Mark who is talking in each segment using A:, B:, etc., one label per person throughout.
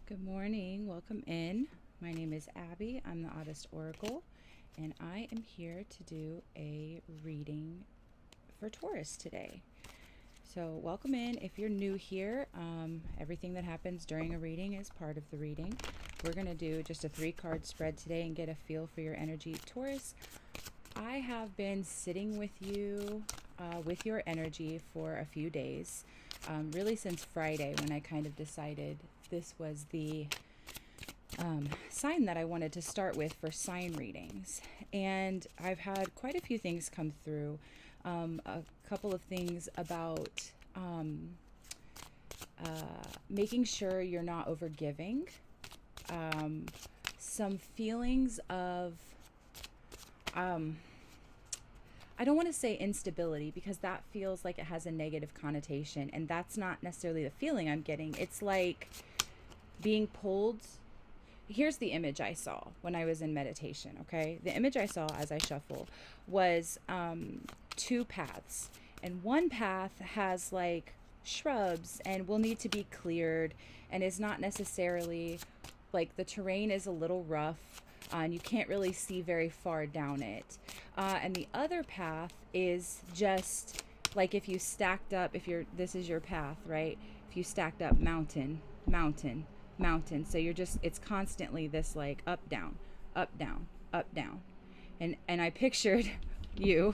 A: Good morning. Welcome in. My name is Abby. I'm the Oddest Oracle, and I am here to do a reading for Taurus today. So, welcome in. If you're new here, everything that happens during a reading is part of the reading. We're going to do just a 3-card spread today and get a feel for your energy. Taurus, I have been sitting with you, with your energy for a few days, really since Friday when I kind of decided this was the sign that I wanted to start with for sign readings. And I've had quite a few things come through. A couple of things about making sure you're not overgiving. Some feelings of, I don't want to say instability because that feels like it has a negative connotation, and that's not necessarily the feeling I'm getting. It's like being pulled. Here's the image I saw when I was in meditation, okay? The image I saw as I shuffle was 2 paths. And one path has like shrubs and will need to be cleared and is not necessarily, like, the terrain is a little rough, and you can't really see very far down it. And the other path is just like if you stacked up, this is your path, right? If you stacked up mountain, mountain, mountain. So it's constantly this like up, down, up, down, up, down. And I pictured you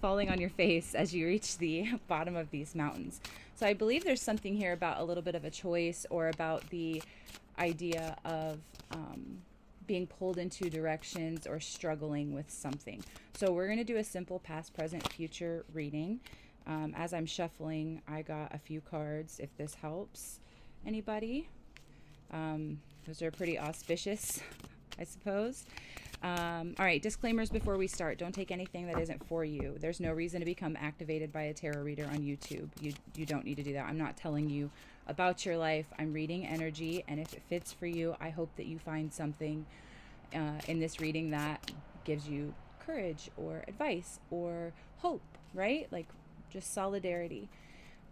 A: falling on your face as you reach the bottom of these mountains. So I believe there's something here about a little bit of a choice, or about the idea of being pulled in 2 directions or struggling with something. So we're going to do a simple past, present, future reading. As I'm shuffling, I got a few cards, if this helps anybody. Those are pretty auspicious, I suppose. All right, disclaimers before we start. Don't take anything that isn't for you. There's no reason to become activated by a tarot reader on YouTube. You don't need to do that. I'm not telling you about your life. I'm reading energy, and if it fits for you, I hope that you find something in this reading that gives you courage or advice or hope, right? Like just solidarity.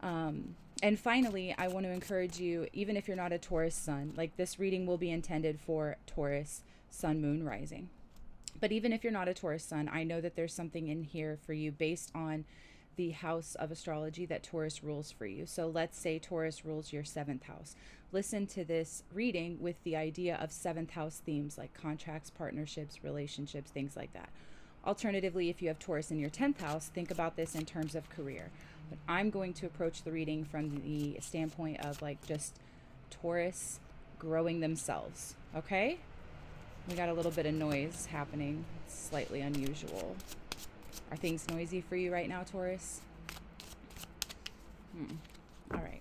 A: And finally, I want to encourage you, even if you're not a Taurus sun, like this reading will be intended for Taurus sun, moon, rising. But even if you're not a Taurus sun, I know that there's something in here for you based on the house of astrology that Taurus rules for you. So let's say Taurus rules your 7th house. Listen to this reading with the idea of 7th house themes like contracts, partnerships, relationships, things like that. Alternatively, if you have Taurus in your 10th house, think about this in terms of career. But I'm going to approach the reading from the standpoint of like just Taurus growing themselves, okay? We got a little bit of noise happening. It's slightly unusual. Are things noisy for you right now, Taurus? All right.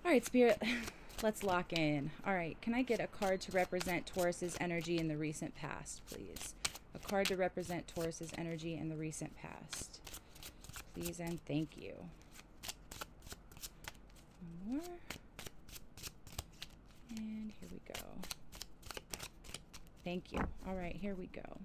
A: All right, Spirit, let's lock in. All right, can I get a card to represent Taurus's energy in the recent past, please? A card to represent Taurus's energy in the recent past. Please and thank you. One more. And here we go. Thank you. All right, here we go.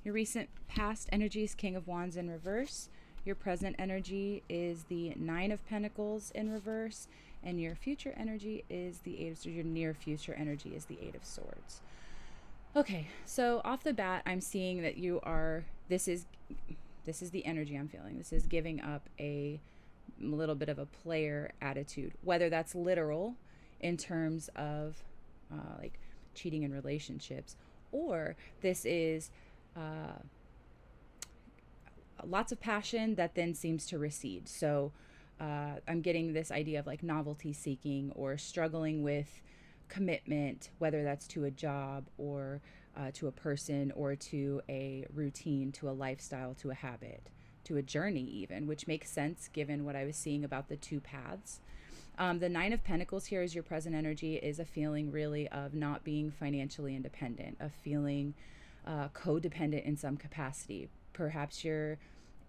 A: Your recent past energy is King of Wands in reverse. Your present energy is the 9 of Pentacles in reverse. And your future energy is the 8 of Swords. Your near future energy is the 8 of Swords. Okay, so off the bat, I'm seeing that you are, this is the energy I'm feeling. This is giving up a little bit of a player attitude, whether that's literal in terms of like cheating in relationships, or this is lots of passion that then seems to recede. So I'm getting this idea of like novelty seeking or struggling with commitment, whether that's to a job or to a person or to a routine, to a lifestyle, to a habit, to a journey even, which makes sense given what I was seeing about the 2 paths. The 9 of Pentacles here is your present energy, is a feeling really of not being financially independent, of feeling codependent in some capacity. Perhaps you're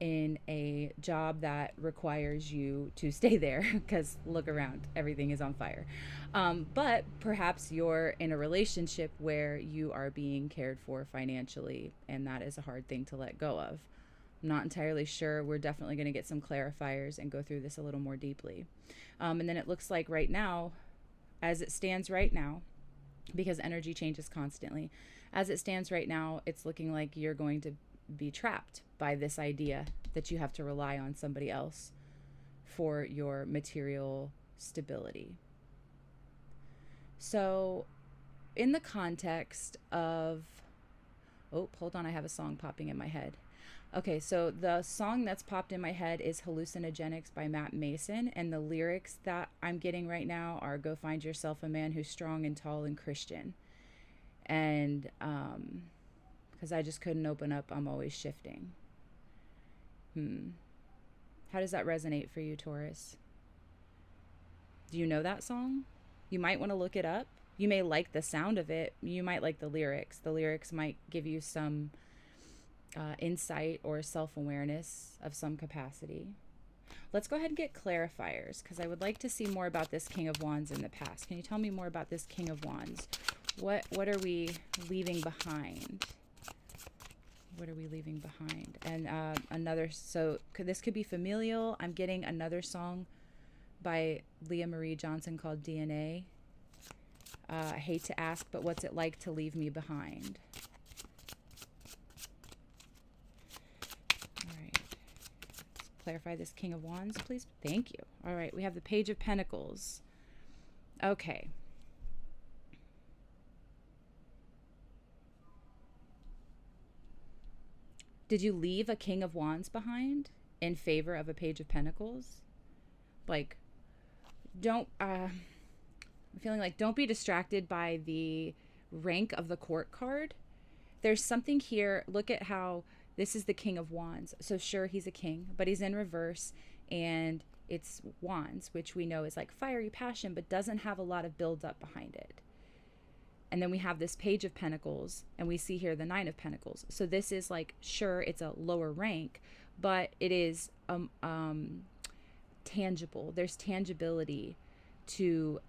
A: in a job that requires you to stay there because look around, everything is on fire. But perhaps you're in a relationship where you are being cared for financially, and that is a hard thing to let go of. I'm not entirely sure. We're definitely going to get some clarifiers and go through this a little more deeply. And then it looks like right now, as it stands right now, because energy changes constantly, as it stands right now, it's looking like you're going to be trapped by this idea that you have to rely on somebody else for your material stability. So, in the context of, oh, hold on, I have a song popping in my head. Okay, so the song that's popped in my head is Hallucinogenics by Matt Mason, and the lyrics that I'm getting right now are "Go find yourself a man who's strong and tall and Christian." And because I just couldn't open up, I'm always shifting. How does that resonate for you, Taurus? Do you know that song? You might want to look it up. You may like the sound of it. You might like the lyrics. The lyrics might give you some insight or self-awareness of some capacity. Let's go ahead and get clarifiers, because I would like to see more about this King of Wands in the past. Can you tell me more about this King of Wands? What are we leaving behind? What are we leaving behind? And this could be familial. I'm getting another song by Leah Marie Johnson called DNA. I hate to ask, but what's it like to leave me behind? All right. Let's clarify this King of Wands, please. Thank you. All right. We have the Page of Pentacles. Okay. Did you leave a King of Wands behind in favor of a Page of Pentacles? Like, I'm feeling like don't be distracted by the rank of the Court card. There's something here. Look at how this is the King of Wands. So sure, he's a king, but he's in reverse, and it's wands, which we know is like fiery passion, but doesn't have a lot of build up behind it. And then we have this Page of Pentacles, and we see here the Nine of Pentacles. So this is like, sure, it's a lower rank, but it is tangible. There's tangibility to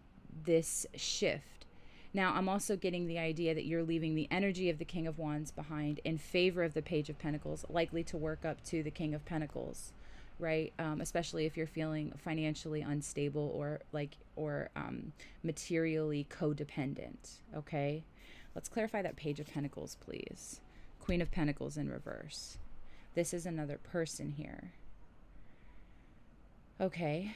A: this shift. Now, I'm also getting the idea that you're leaving the energy of the King of Wands behind in favor of the Page of Pentacles, likely to work up to the King of Pentacles, right? Especially if you're feeling financially unstable or materially codependent. Okay, let's clarify that Page of Pentacles, please. Queen of Pentacles in reverse. This is another person here. Okay.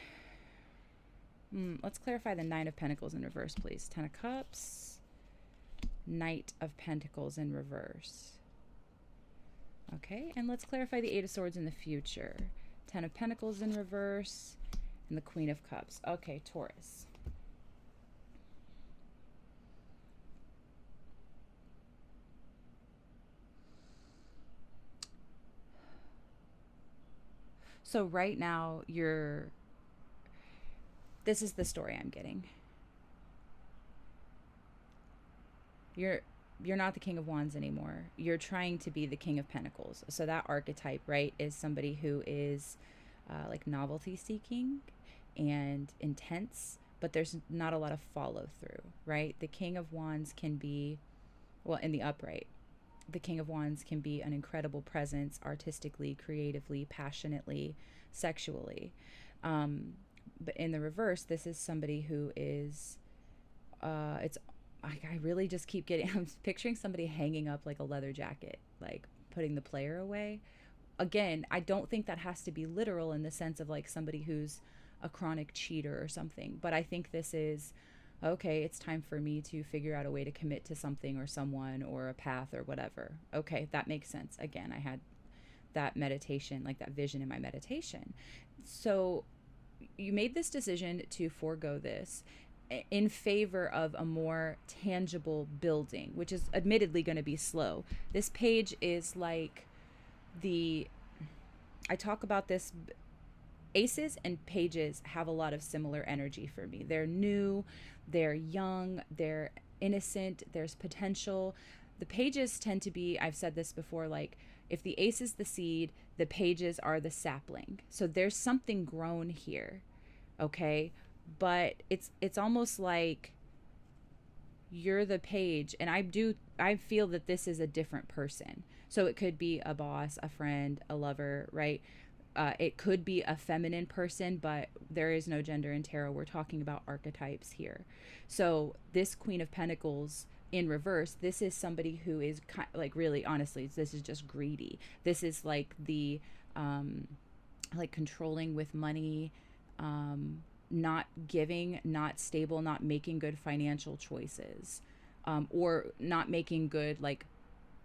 A: Let's clarify the Nine of Pentacles in reverse, please. Ten of Cups, Knight of Pentacles in reverse. Okay, and let's clarify the Eight of Swords in the future. Ten of Pentacles in reverse, and the Queen of Cups. Okay, Taurus. So right now, this is the story I'm getting. You're not the King of Wands anymore. You're trying to be the King of Pentacles. So that archetype, right, is somebody who is like novelty seeking and intense, but there's not a lot of follow through, right? The King of Wands can be, well, in the upright, the King of Wands can be an incredible presence artistically, creatively, passionately, sexually. But in the reverse, this is somebody who is, I really just keep getting, I'm picturing somebody hanging up like a leather jacket, like putting the player away. Again, I don't think that has to be literal in the sense of like somebody who's a chronic cheater or something. But I think this is, okay, it's time for me to figure out a way to commit to something or someone or a path or whatever. Okay, that makes sense. Again, I had that meditation, like that vision in my meditation. So you made this decision to forego this in favor of a more tangible building, which is admittedly going to be slow. This page is like I talk about this, aces and pages have a lot of similar energy for me. They're new, they're young, they're innocent, there's potential. The pages tend to be, I've said this before, like if the ace is the seed, the pages are the sapling. So there's something grown here, okay? But it's almost like you're the page, and I feel that this is a different person. So it could be a boss, a friend, a lover, right? It could be a feminine person, but there is no gender in tarot. We're talking about archetypes here. So this Queen of Pentacles in reverse, this is somebody who is like, really, honestly, this is just greedy. This is like the like controlling with money, not giving, not stable, not making good financial choices, or not making good like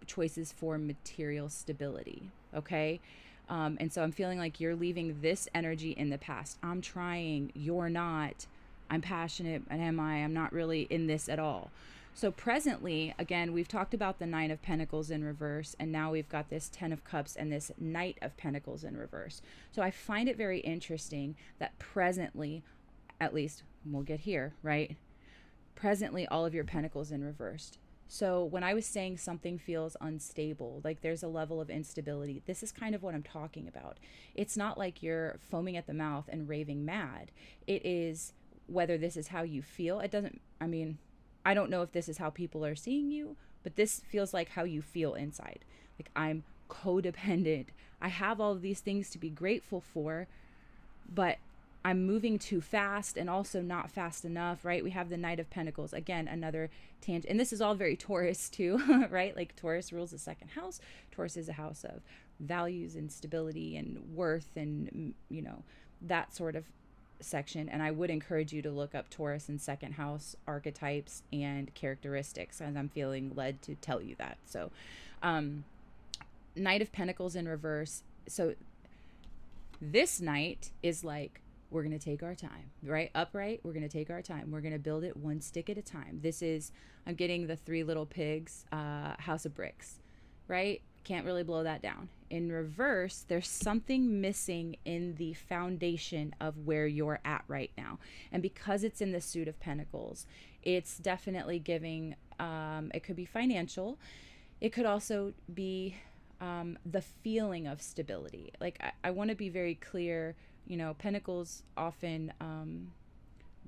A: choices for material stability. Okay. And so I'm feeling like you're leaving this energy in the past. I'm trying, you're not. I'm passionate, and I'm not really in this at all. So presently, again, we've talked about the Nine of Pentacles in reverse, and now we've got this Ten of Cups and this Knight of Pentacles in reverse. So I find it very interesting that presently, at least we'll get here, right? Presently, all of your pentacles in reversed. So when I was saying something feels unstable, like there's a level of instability, this is kind of what I'm talking about. It's not like you're foaming at the mouth and raving mad. It is whether this is how you feel. It doesn't, I mean, I don't know if this is how people are seeing you, but this feels like how you feel inside. Like, I'm codependent. I have all of these things to be grateful for, but I'm moving too fast and also not fast enough, right? We have the Knight of Pentacles. Again, another tangent. And this is all very Taurus too, right? Like Taurus rules the second house. Taurus is a house of values and stability and worth and, you know, that sort of section. And I would encourage you to look up Taurus and second house archetypes and characteristics, as I'm feeling led to tell you that. So, Knight of Pentacles in reverse. So this Knight is like, we're going to take our time, right? Upright, we're going to take our time. We're going to build it one stick at a time. This is, I'm getting the Three Little Pigs, House of Bricks, right? Can't really blow that down. In reverse, there's something missing in the foundation of where you're at right now. And because it's in the Suit of Pentacles, it's definitely giving, it could be financial. It could also be the feeling of stability. Like, I want to be very clear. You know, pentacles often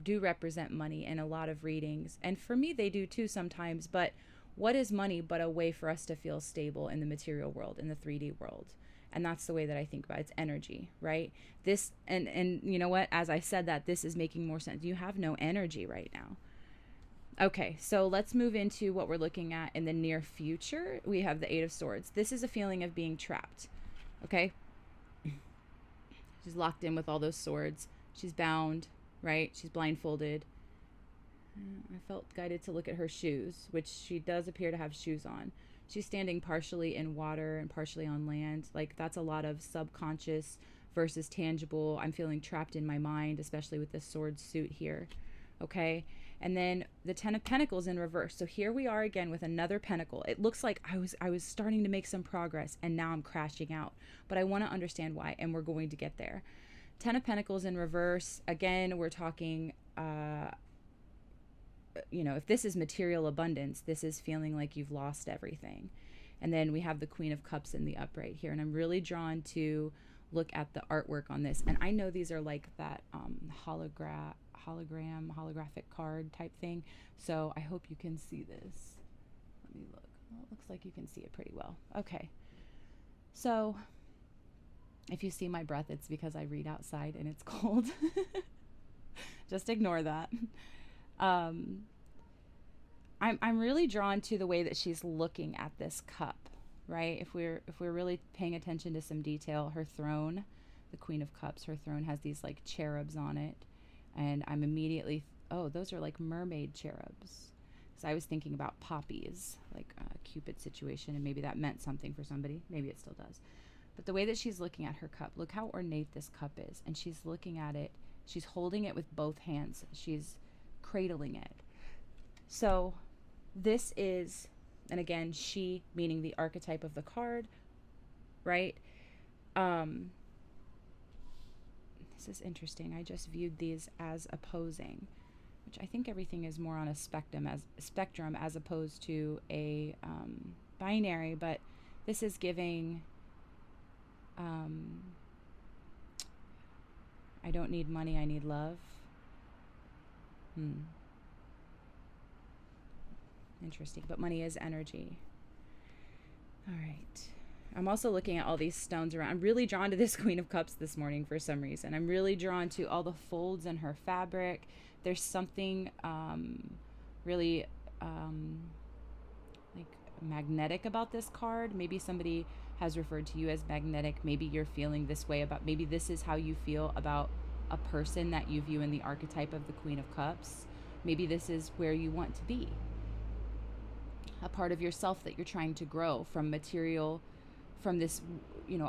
A: do represent money in a lot of readings. And for me, they do too sometimes. But what is money but a way for us to feel stable in the material world, in the 3D world? And that's the way that I think about it. It's energy, right? This, and you know what? As I said that, this is making more sense. You have no energy right now. Okay, so let's move into what we're looking at in the near future. We have the Eight of Swords. This is a feeling of being trapped, okay? She's locked in with all those swords. She's bound, right? She's blindfolded. I felt guided to look at her shoes, which she does appear to have shoes on. She's standing partially in water and partially on land. Like, that's a lot of subconscious versus tangible. I'm feeling trapped in my mind, especially with this sword suit here, okay? And then the Ten of Pentacles in reverse. So here we are again with another pentacle. It looks like I was starting to make some progress, and now I'm crashing out. But I want to understand why, and we're going to get there. Ten of Pentacles in reverse. Again, we're talking, you know, if this is material abundance, this is feeling like you've lost everything. And then we have the Queen of Cups in the upright here. And I'm really drawn to look at the artwork on this. And I know these are like that holographic card type thing. So I hope you can see this. Let me look. Well, it looks like you can see it pretty well. Okay. So if you see my breath, it's because I read outside and it's cold. Just ignore that. I'm really drawn to the way that she's looking at this cup, right? If we're really paying attention to some detail, her throne, the Queen of Cups, her throne has these like cherubs on it. And I'm immediately, oh, those are like mermaid cherubs. Because I was thinking about poppies, like a Cupid situation, and maybe that meant something for somebody. Maybe it still does. But the way that she's looking at her cup, look how ornate this cup is. And she's looking at it. She's holding it with both hands. She's cradling it. So this is, and again, she meaning the archetype of the card, right? This is interesting. I just viewed these as opposing, which I think everything is more on a spectrum as opposed to a binary, but this is giving, I don't need money, I need love. Interesting, but money is energy. All right. I'm also looking at all these stones around. I'm really drawn to this Queen of Cups this morning for some reason. I'm really drawn to all the folds in her fabric. There's something really like magnetic about this card. Maybe somebody has referred to you as magnetic. Maybe you're feeling this way about, maybe this is how you feel about a person that you view in the archetype of the Queen of Cups. Maybe this is where you want to be. A part of yourself that you're trying to grow from material, from this,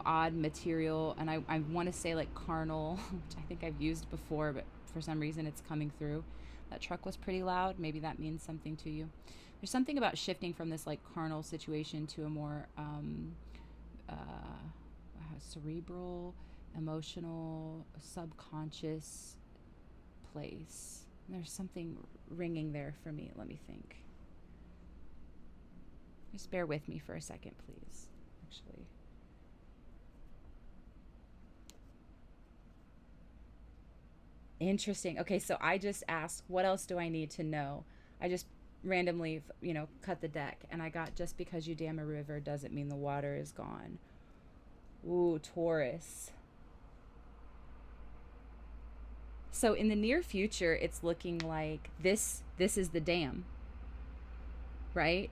A: odd material. And I want to say like carnal, which I think I've used before, but for some reason it's coming through. That truck was pretty loud. Maybe that means something to you. There's something about shifting from this like carnal situation to a more cerebral, emotional, subconscious place. There's something ringing there for me. Let me think. Just bear with me for a second, please. Actually. Interesting. Okay, so I just asked, what else do I need to know? I just randomly, cut the deck, and I got, just because you dam a river doesn't mean the water is gone. Ooh, Taurus. So in the near future, it's looking like this is the dam, right?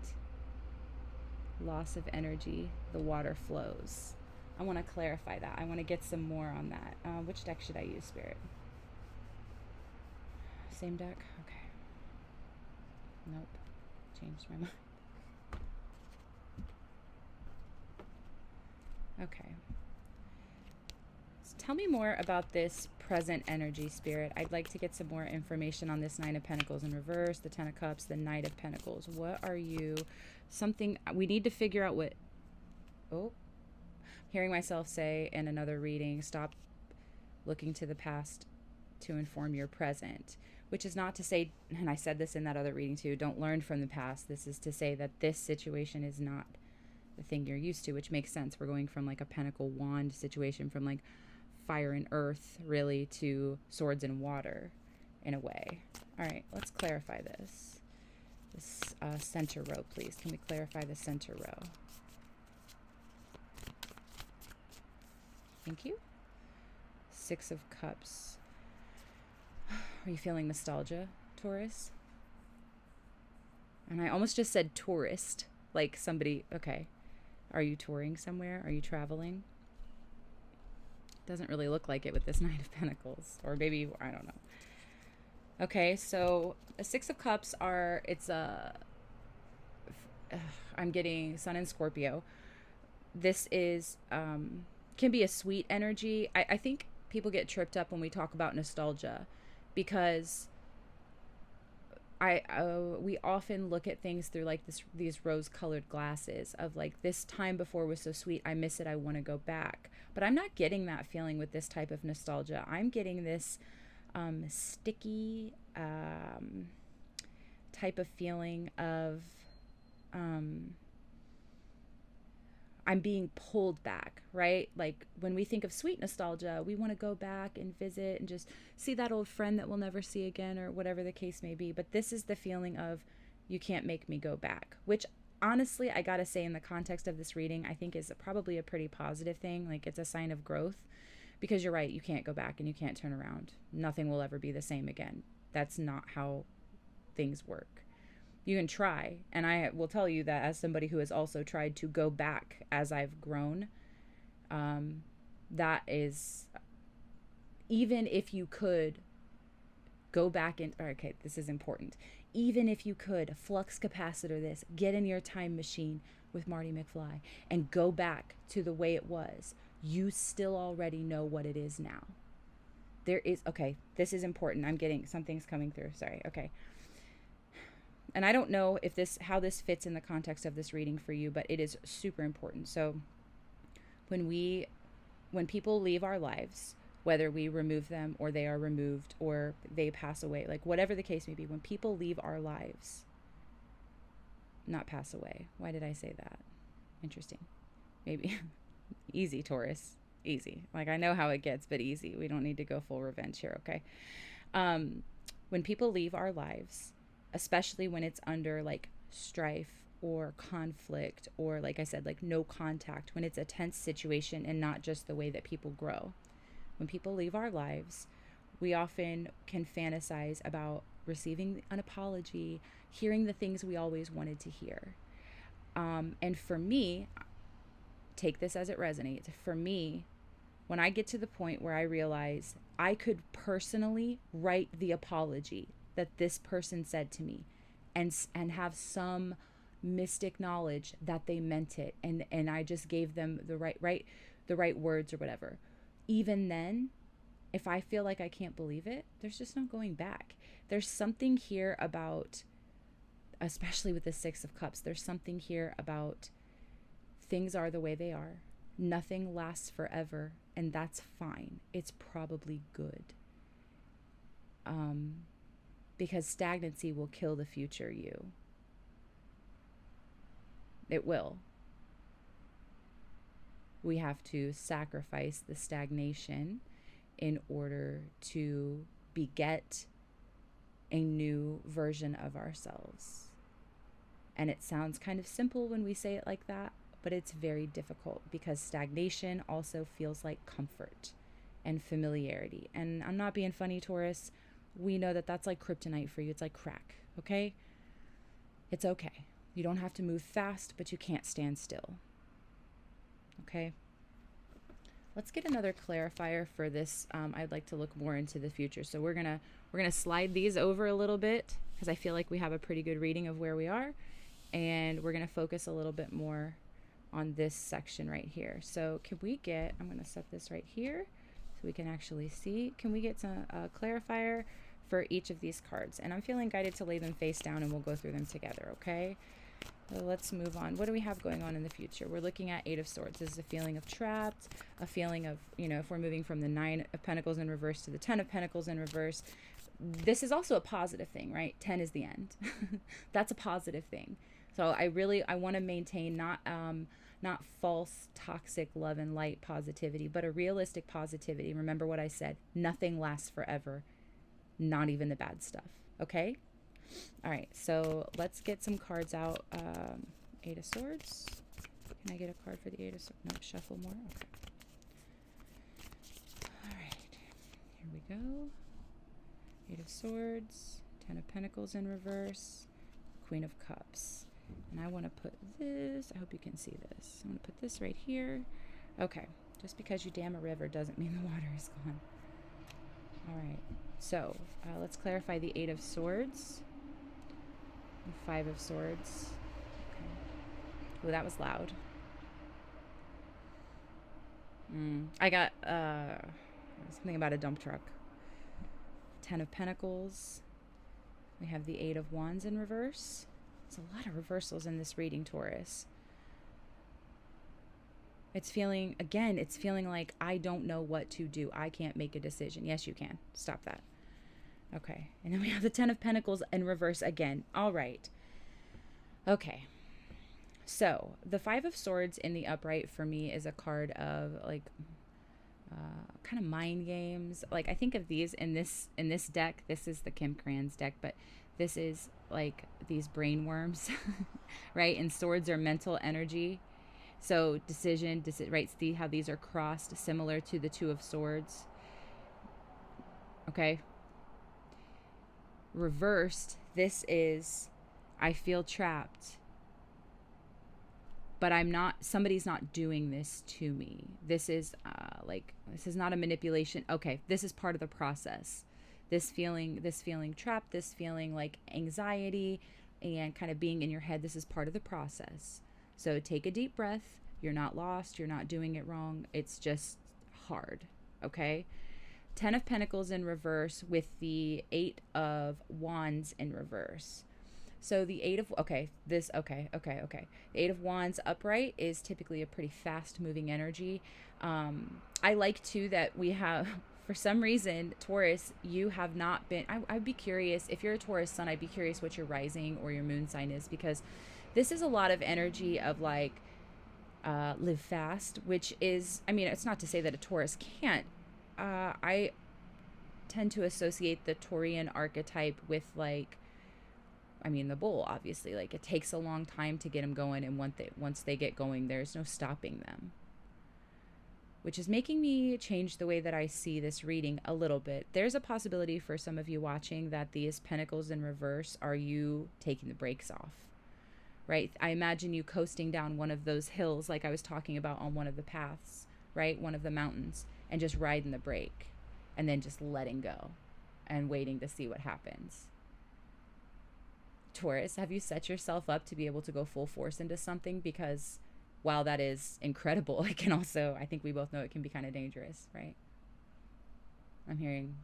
A: Loss of energy, the water flows. I want to clarify that. I want to get some more on that. Which deck should I use, Spirit? Same deck? Okay. Nope. Changed my mind. Okay. So tell me more about this present energy, Spirit. I'd like to get some more information on this Nine of Pentacles in reverse, the Ten of Cups, the Knight of Pentacles. What are you... Something... We need to figure out what... Oh. Hearing myself say in another reading, stop looking to the past to inform your present. Which is not to say, and I said this in that other reading too, don't learn from the past. This is to say that this situation is not the thing you're used to, which makes sense. We're going from like a pentacle wand situation, from like fire and earth really to swords and water in a way. All right, let's clarify this. This center row, please. Can we clarify the center row? Thank you. Six of Cups. Are you feeling nostalgia, Taurus? And I almost just said tourist, like somebody, okay. Are you touring somewhere? Are you traveling? Doesn't really look like it with this Nine of Pentacles. Or maybe, I don't know. Okay, so the Six of Cups are, I'm getting Sun in Scorpio. This is, can be a sweet energy. I think people get tripped up when we talk about nostalgia, because we often look at things through like these rose-colored glasses of like, this time before was so sweet, I miss it, I want to go back. But I'm not getting that feeling with this type of nostalgia. I'm getting this sticky type of feeling of I'm being pulled back, right? Like when we think of sweet nostalgia, we want to go back and visit and just see that old friend that we'll never see again, or whatever the case may be. But this is the feeling of, you can't make me go back, which honestly, I gotta say, in the context of this reading, I think is probably a pretty positive thing. Like, it's a sign of growth, because you're right, you can't go back and you can't turn around. Nothing will ever be the same again. That's not how things work. You can try, and I will tell you that as somebody who has also tried to go back as I've grown, that is, even if you could go back in, okay, this is important. Even if you could flux capacitor this, get in your time machine with Marty McFly and go back to the way it was, you still already know what it is now. There is, okay, this is important. I'm getting, something's coming through. Sorry. Okay. And I don't know if how this fits in the context of this reading for you, but it is super important. So when people leave our lives, whether we remove them or they are removed or they pass away, like whatever the case may be, when people leave our lives, not pass away. Why did I say that? Interesting. Maybe easy, Taurus, easy. Like, I know how it gets, but easy. We don't need to go full revenge here. Okay. When people leave our lives, especially when it's under like strife or conflict, or like I said, like no contact, when it's a tense situation and not just the way that people grow. When people leave our lives, we often can fantasize about receiving an apology, hearing the things we always wanted to hear. And for me, take this as it resonates. For me, when I get to the point where I realize I could personally write the apology that this person said to me, and have some mystic knowledge that they meant it, and I just gave them the right words or whatever. Even then, if I feel like I can't believe it, there's just no going back. There's something here about, especially with the Six of Cups, there's something here about things are the way they are. Nothing lasts forever, and that's fine. It's probably good. Because stagnancy will kill the future you. It will. We have to sacrifice the stagnation in order to beget a new version of ourselves. And it sounds kind of simple when we say it like that, but it's very difficult, because stagnation also feels like comfort and familiarity. And I'm not being funny, Taurus. We know that that's like kryptonite for you. It's like crack, okay? It's okay. You don't have to move fast, but you can't stand still. Okay? Let's get another clarifier for this. I'd like to look more into the future. So we're gonna slide these over a little bit, because I feel like we have a pretty good reading of where we are, and we're gonna focus a little bit more on this section right here. So can we get, I'm gonna set this right here so we can actually see. Can we get some clarifier for each of these cards? And I'm feeling guided to lay them face down, and we'll go through them together, okay? So let's move on. What do we have going on in the future? We're looking at Eight of Swords. This is a feeling of trapped, a feeling of, if we're moving from the Nine of Pentacles in reverse to the Ten of Pentacles in reverse, this is also a positive thing, right? 10 is the end. That's a positive thing. So I want to maintain not false, toxic love and light positivity, but a realistic positivity. Remember what I said. Nothing lasts forever. Not even the bad stuff. Okay? All right. So let's get some cards out. Eight of Swords. Can I get a card for the Eight of Swords? No, shuffle more. Okay. All right. Here we go. Eight of Swords. Ten of Pentacles in reverse. Queen of Cups. And I want to put this, I hope you can see this. I'm going to put this right here. Okay. Just because you dam a river doesn't mean the water is gone. All right. So let's clarify the Eight of Swords. The Five of Swords. Okay. Oh, that was loud. I got something about a dump truck. Ten of Pentacles. We have the Eight of Wands in reverse. There's a lot of reversals in this reading, Taurus. It's feeling like I don't know what to do. I can't make a decision. Yes, you can. Stop that. Okay. And then we have the Ten of Pentacles in reverse again. All right. Okay. So the Five of Swords in the upright for me is a card of like kind of mind games. Like I think of these in this deck. This is the Kim Kranz deck, but this is like these brain worms, right? And swords are mental energy. So right? See how these are crossed, similar to the Two of Swords. Okay. Reversed, this is, I feel trapped, but somebody's not doing this to me. This is this is not a manipulation. Okay, this is part of the process. This feeling trapped, this feeling like anxiety and kind of being in your head, this is part of the process. So take a deep breath. You're not lost. You're not doing it wrong. It's just hard. Okay. Ten of Pentacles in reverse with the Eight of Wands in reverse. So the The Eight of Wands upright is typically a pretty fast moving energy. I like too that we have, for some reason, Taurus, you have not been, I'd be curious, if you're a Taurus sun, I'd be curious what your rising or your moon sign is, because this is a lot of energy of like, live fast, which is, it's not to say that a Taurus can't. I tend to associate the Taurian archetype with like I mean, the bull, obviously, like it takes a long time to get them going. And once they get going, there's no stopping them, which is making me change the way that I see this reading a little bit. There's a possibility for some of you watching that these pentacles in reverse are you taking the brakes off, right? I imagine you coasting down one of those hills like I was talking about on one of the paths, right? One of the mountains, and just riding the brake and then just letting go and waiting to see what happens. Taurus, have you set yourself up to be able to go full force into something? Because while that is incredible, it can also, I think we both know it can be kind of dangerous, right? I'm hearing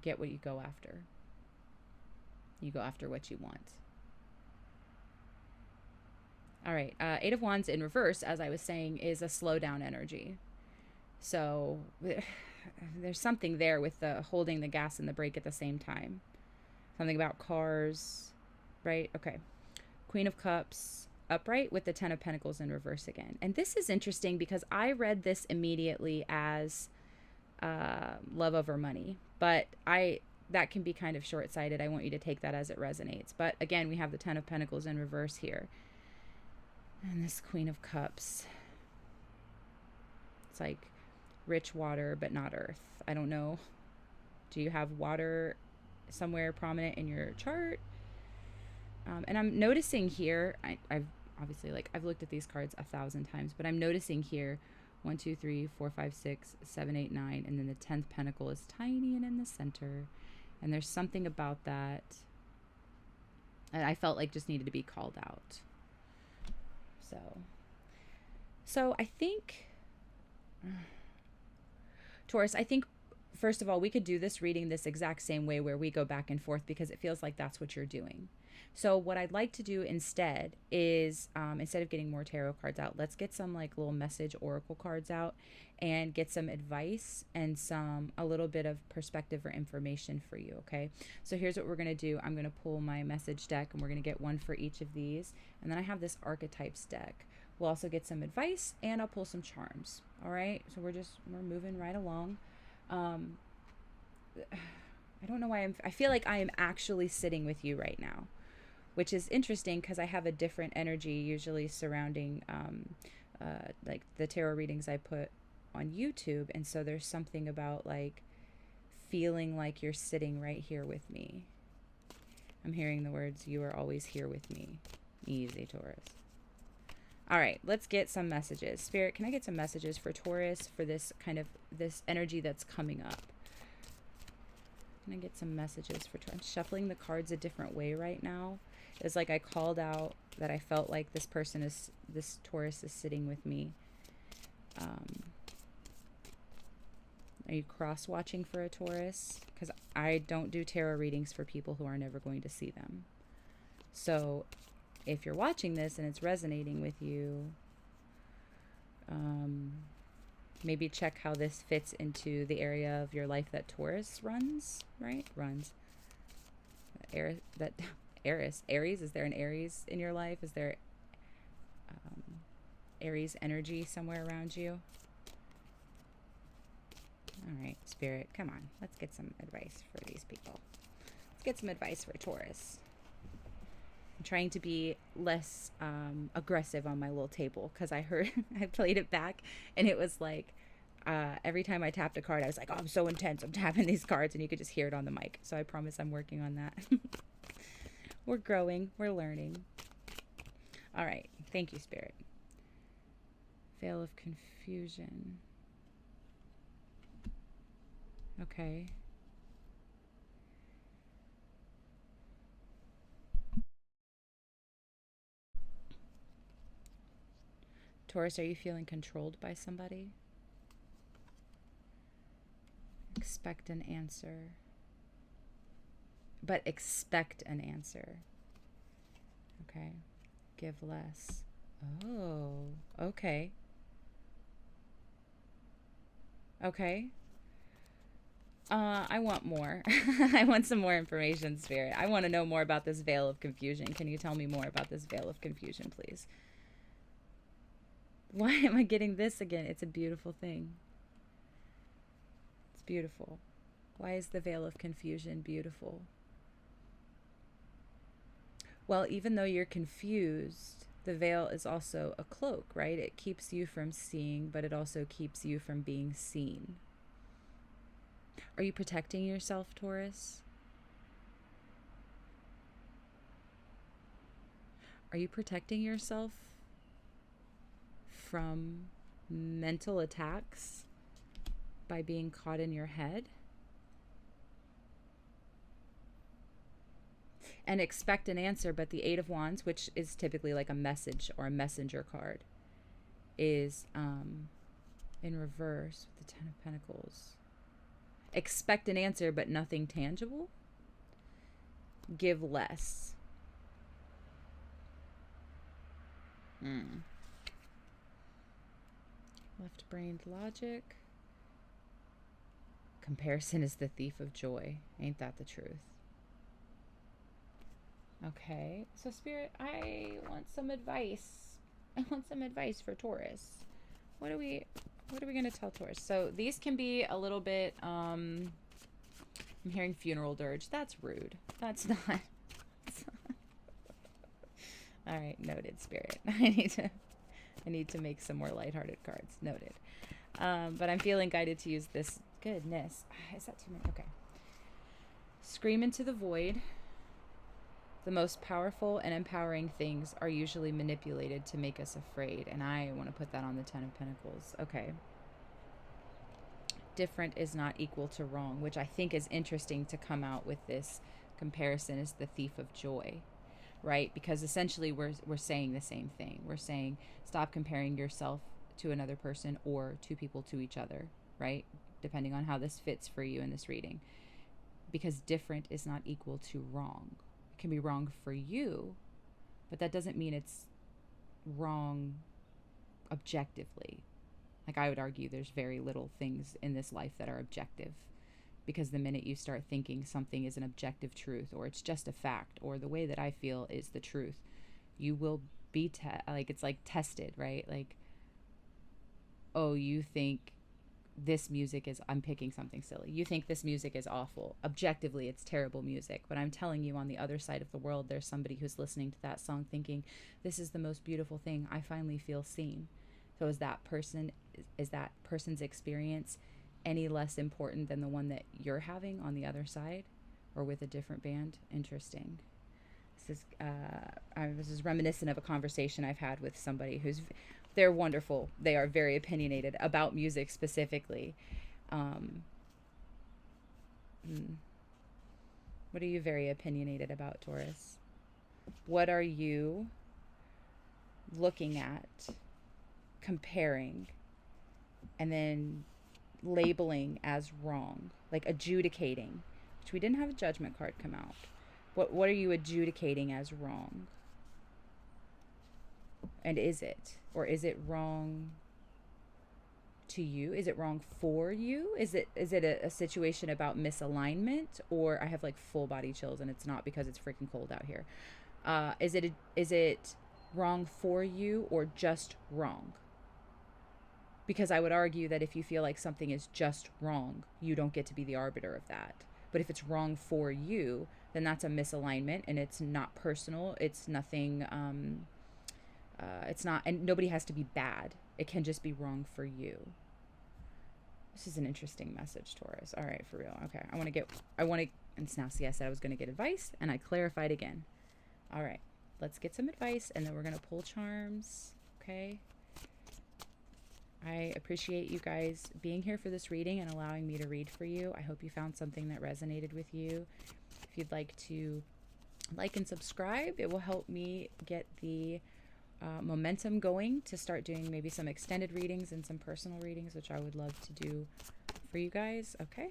A: get what you go after. You go after what you want. All right. Eight of Wands in reverse, as I was saying, is a slow down energy. So there's something there with the holding the gas and the brake at the same time. Something about cars, right? Okay. Queen of Cups upright with the Ten of Pentacles in reverse again. And this is interesting because I read this immediately as love over money, but that can be kind of short-sighted. I want you to take that as it resonates. But again, we have the Ten of Pentacles in reverse here. And this Queen of Cups. It's like rich water, but not earth. I don't know. Do you have water somewhere prominent in your chart? And I'm noticing here, I've obviously, like, I've looked at these cards 1,000 times, but I'm noticing here 1, 2, 3, 4, 5, 6, 7, 8, 9, and then the 10th pentacle is tiny and in the center. And there's something about that I felt like just needed to be called out. So I think, Taurus, I think, first of all, we could do this reading this exact same way where we go back and forth because it feels like that's what you're doing. So what I'd like to do instead is, instead of getting more tarot cards out, let's get some like little message oracle cards out and get some advice and a little bit of perspective or information for you, okay? So here's what we're going to do. I'm going to pull my message deck and we're going to get one for each of these. And then I have this archetypes deck. We'll also get some advice and I'll pull some charms, all right? So we're moving right along. I don't know why I feel like I am actually sitting with you right now, which is interesting because I have a different energy usually surrounding like the tarot readings I put on YouTube. And so there's something about like feeling like you're sitting right here with me. I'm hearing the words, you are always here with me. Easy, Taurus. All right, let's get some messages. Spirit, can I get some messages for Taurus for this kind of, this energy that's coming up? Can I get some messages for Taurus? I'm shuffling the cards a different way right now. It's like I called out that I felt like this Taurus is sitting with me. Are you cross-watching for a Taurus? Because I don't do tarot readings for people who are never going to see them. So if you're watching this and it's resonating with you, maybe check how this fits into the area of your life that Taurus runs, right? Aries, is there an Aries in your life? Is there Aries energy somewhere around you? All right, Spirit, come on. Let's get some advice for these people. Let's get some advice for Taurus. I'm trying to be less aggressive on my little table because I heard, I played it back and it was like, every time I tapped a card, I was like, oh, I'm so intense. I'm tapping these cards and you could just hear it on the mic. So I promise I'm working on that. We're growing. We're learning. All right. Thank you, Spirit. Veil of confusion. Okay. Taurus, are you feeling controlled by somebody? Expect an answer. But expect an answer. Okay. Give less. Oh, okay. Okay. I want more. I want some more information, Spirit. I want to know more about this veil of confusion. Can you tell me more about this veil of confusion, please? Why am I getting this again? It's a beautiful thing. It's beautiful. Why is the veil of confusion beautiful? Well, even though you're confused, the veil is also a cloak, right? It keeps you from seeing, but it also keeps you from being seen. Are you protecting yourself, Taurus? Are you protecting yourself from mental attacks by being caught in your head? And expect an answer, but the Eight of Wands, which is typically like a message or a messenger card, is in reverse with the Ten of Pentacles. Expect an answer, but nothing tangible. Give less. Left-brained logic. Comparison is the thief of joy. Ain't that the truth? Okay, so Spirit, I want some advice. I want some advice for Taurus. What are we going to tell Taurus? So these can be a little bit, I'm hearing funeral dirge. That's rude. That's not. All right, noted, Spirit. I need to make some more lighthearted cards. Noted. But I'm feeling guided to use this. Goodness. Is that too many? Okay. Scream into the void. The most powerful and empowering things are usually manipulated to make us afraid. And I want to put that on the Ten of Pentacles. Okay. Different is not equal to wrong, which I think is interesting to come out with this comparison as the thief of joy, right? Because essentially we're saying the same thing. We're saying stop comparing yourself to another person or two people to each other, right? Depending on how this fits for you in this reading. Because different is not equal to wrong. It can be wrong for you, but that doesn't mean it's wrong objectively. Like, I would argue there's very little things in this life that are objective, because the minute you start thinking something is an objective truth, or it's just a fact, or the way that I feel is the truth, you will be it's like tested, right? Like, oh, you think this music is, I'm picking something silly, you think this music is awful. Objectively, it's terrible music, but I'm telling you, on the other side of the world, there's somebody who's listening to that song thinking, this is the most beautiful thing, I finally feel seen. So is that person's experience any less important than the one that you're having on the other side, or with a different band? Interesting. This is reminiscent of a conversation I've had with somebody they're wonderful. They are very opinionated about music specifically. What are you very opinionated about, Taurus? What are you looking at, comparing, and then labeling as wrong? Like adjudicating, which we didn't have a judgment card come out. What are you adjudicating as wrong? And is it? Or is it wrong to you? Is it wrong for you? Is it a situation about misalignment? Or I have like full body chills, and it's not because it's freaking cold out here. Is it wrong for you, or just wrong? Because I would argue that if you feel like something is just wrong, you don't get to be the arbiter of that. But if it's wrong for you, then that's a misalignment, and it's not personal. It's nothing. It's not, and nobody has to be bad. It can just be wrong for you. This is an interesting message, Taurus. All right, for real. Okay, and now see, I said I was going to get advice, and I clarified again. All right, let's get some advice, and then we're going to pull charms, okay? I appreciate you guys being here for this reading and allowing me to read for you. I hope you found something that resonated with you. If you'd like to like and subscribe, it will help me get the momentum going to start doing maybe some extended readings and some personal readings, which I would love to do for you guys. Okay.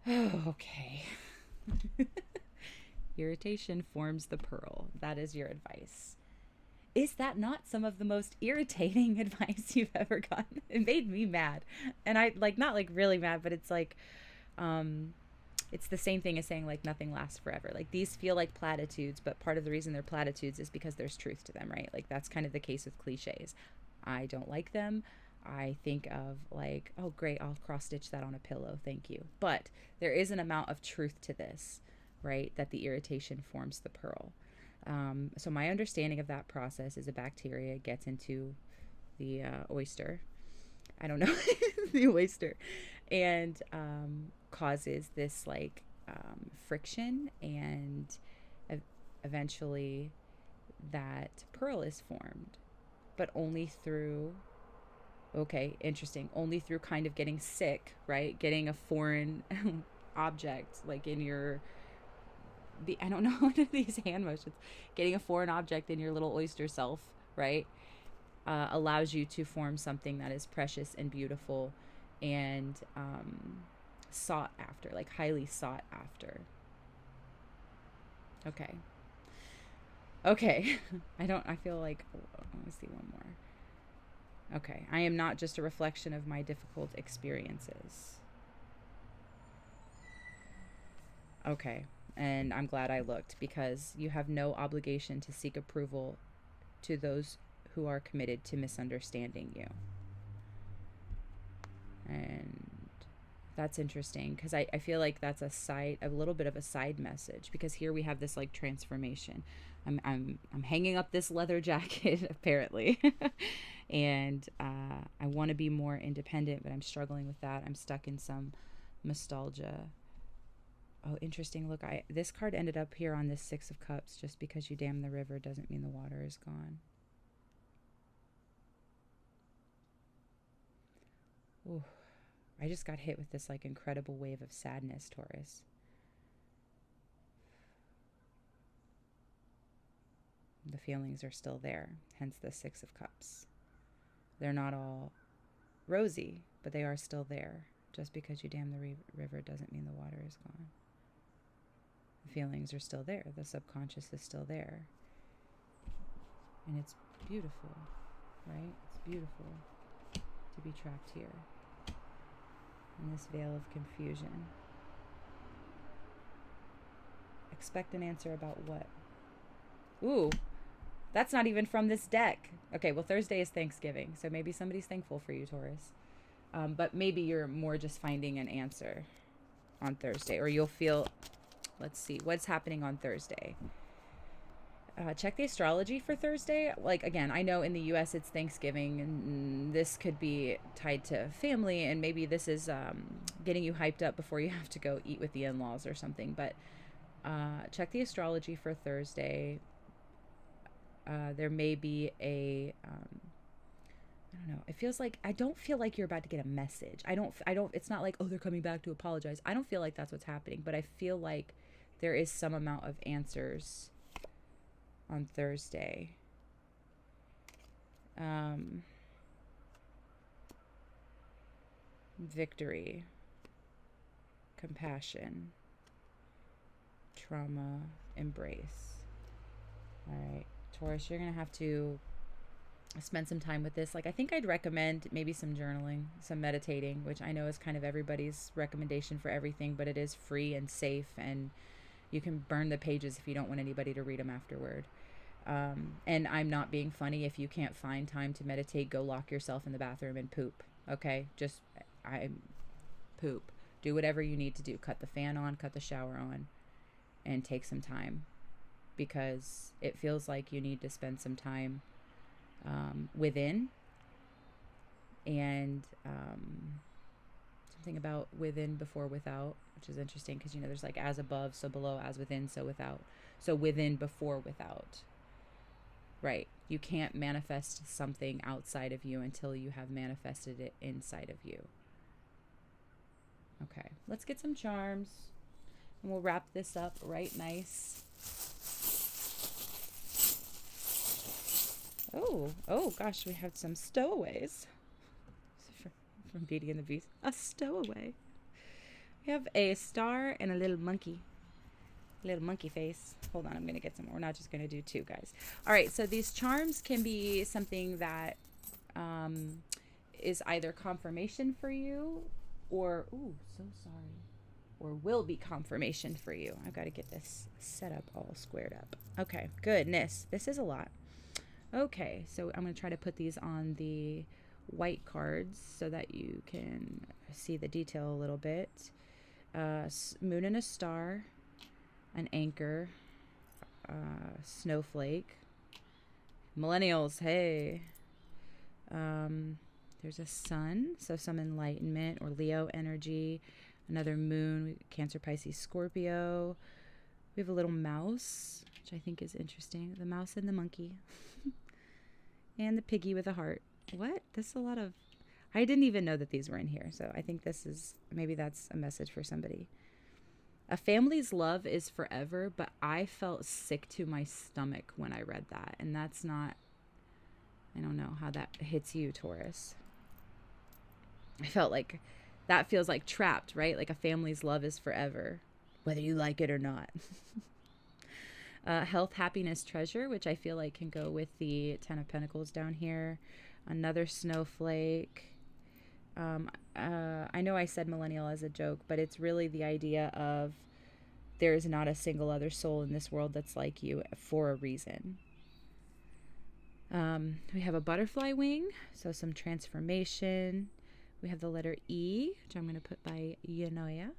A: Oh, okay. Irritation forms the pearl. That is your advice. Is that not some of the most irritating advice you've ever gotten? It made me mad. And I not really mad, but it's like, it's the same thing as saying like nothing lasts forever. Like, these feel like platitudes, but part of the reason they're platitudes is because there's truth to them, right? Like, that's kind of the case with cliches. I don't like them. I think of like, oh great, I'll cross stitch that on a pillow, thank you. But there is an amount of truth to this. right? That the irritation forms the pearl. So my understanding of that process is a bacteria gets into the oyster. I don't know, the oyster, and causes this like friction, and eventually that pearl is formed, but only through, okay, interesting, only through kind of getting sick, right? Getting a foreign object like in your, the, I don't know, what are these hand motions? Getting a foreign object in your little oyster self, right? Allows you to form something that is precious and beautiful and sought after, like highly sought after. Okay. Okay. I feel like, let me see one more. Okay. I am not just a reflection of my difficult experiences. Okay. And I'm glad I looked, because you have no obligation to seek approval to those who are committed to misunderstanding you. And that's interesting, because I feel like that's a little bit of a side message, because here we have this like transformation. I'm hanging up this leather jacket apparently, and I want to be more independent, but I'm struggling with that. I'm stuck in some nostalgia. Oh, interesting. Look, this card ended up here on this Six of Cups. Just because you dam the river doesn't mean the water is gone. Ooh, I just got hit with this like incredible wave of sadness, Taurus. The feelings are still there, hence the Six of Cups. They're not all rosy, but they are still there. Just because you dam the river doesn't mean the water is gone. The feelings are still there. The subconscious is still there. And it's beautiful, right? It's beautiful to be trapped here in this veil of confusion. Expect an answer about what? Ooh, that's not even from this deck. Okay, well, Thursday is Thanksgiving, so maybe somebody's thankful for you, Taurus. But maybe you're more just finding an answer on Thursday, or you'll feel, let's see, what's happening on Thursday. Check the astrology for Thursday. Like, again, I know in the US it's Thanksgiving, and this could be tied to family, and maybe this is getting you hyped up before you have to go eat with the in-laws or something. But check the astrology for Thursday. There may be a I don't know. It feels like, I don't feel like you're about to get a message. I don't, it's not like, oh, they're coming back to apologize. I don't feel like that's what's happening, but I feel like there is some amount of answers on Thursday. Victory, compassion, trauma, embrace. All right, Taurus, you're going to have to spend some time with this. Like, I think I'd recommend maybe some journaling, some meditating, which I know is kind of everybody's recommendation for everything, but it is free and safe, and you can burn the pages if you don't want anybody to read them afterward. And I'm not being funny. If you can't find time to meditate, go lock yourself in the bathroom and poop. Okay? Just, poop. Do whatever you need to do. Cut the fan on, cut the shower on, and take some time, because it feels like you need to spend some time within, and something about within before without, which is interesting, because, you know, there's like as above, so below, as within, so without. So within before without. Right. You can't manifest something outside of you until you have manifested it inside of you. Okay, let's get some charms, and we'll wrap this up right nice. Oh gosh, we have some stowaways from Beauty and the Beast. A stowaway. We have a star and a little monkey face. Hold on, I'm going to get some more. We're not just going to do two, guys. All right, so these charms can be something that is either confirmation for you, or, ooh, so sorry, or will be confirmation for you. I've got to get this set up all squared up. Okay, goodness, this is a lot. Okay, so I'm going to try to put these on the white cards so that you can see the detail a little bit. Moon and a star, an anchor, snowflake. Millennials, hey. There's a sun, so some enlightenment or Leo energy. Another moon, Cancer, Pisces, Scorpio. We have a little mouse, which I think is interesting. The mouse and the monkey. And the piggy with a heart. What? This is a lot of... I didn't even know that these were in here, so I think this is... Maybe that's a message for somebody. A family's love is forever, but I felt sick to my stomach when I read that. And that's not... I don't know how that hits you, Taurus. I felt like that feels like trapped, right? Like a family's love is forever, whether you like it or not. Health, happiness, treasure, which I feel like can go with the Ten of Pentacles down here. Another snowflake. I know I said millennial as a joke, but it's really the idea of there is not a single other soul in this world that's like you for a reason. We have a butterfly wing, so some transformation. We have the letter E, which I'm going to put by Yanoya.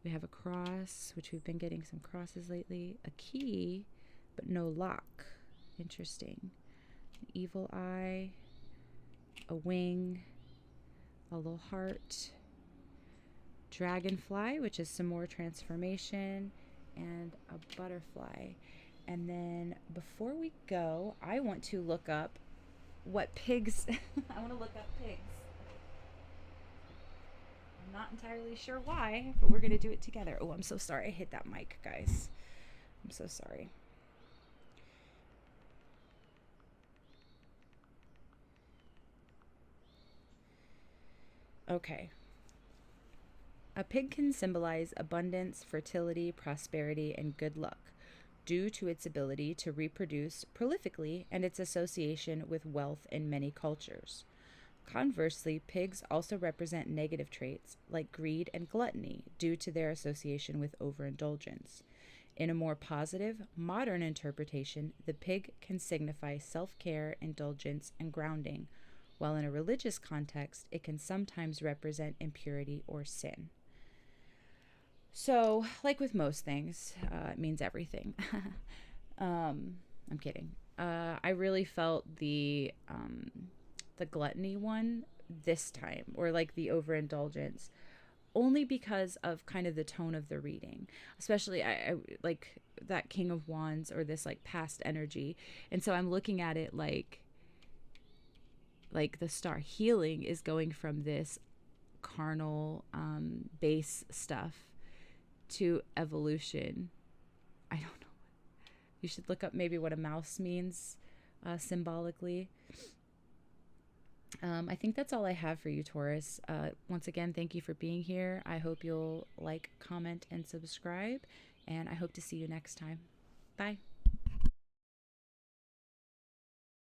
A: We have a cross, which we've been getting some crosses lately. A key, but no lock. Interesting. An evil eye, a wing, a little heart, dragonfly, which is some more transformation, and a butterfly. And then before we go, I want to look up what pigs... I want to look up pigs. I'm not entirely sure why, but we're going to do it together. Oh, I'm so sorry. I hit that mic, guys. I'm so sorry. Okay. A pig can symbolize abundance, fertility, prosperity, and good luck, due to its ability to reproduce prolifically and its association with wealth in many cultures. Conversely, pigs also represent negative traits like greed and gluttony due to their association with overindulgence. In a more positive, modern interpretation, the pig can signify self-care, indulgence, and grounding, while in a religious context, it can sometimes represent impurity or sin. So, like with most things, it means everything. I'm kidding. I really felt the gluttony one this time, or like the overindulgence, only because of kind of the tone of the reading. Especially, I like that King of Wands, or this like past energy. And so I'm looking at it like the star healing is going from this carnal base stuff to evolution. I don't know. You should look up maybe what a mouse means symbolically. I think that's all I have for you, Taurus. Once again, thank you for being here. I hope you'll like, comment, and subscribe, and I hope to see you next time. Bye.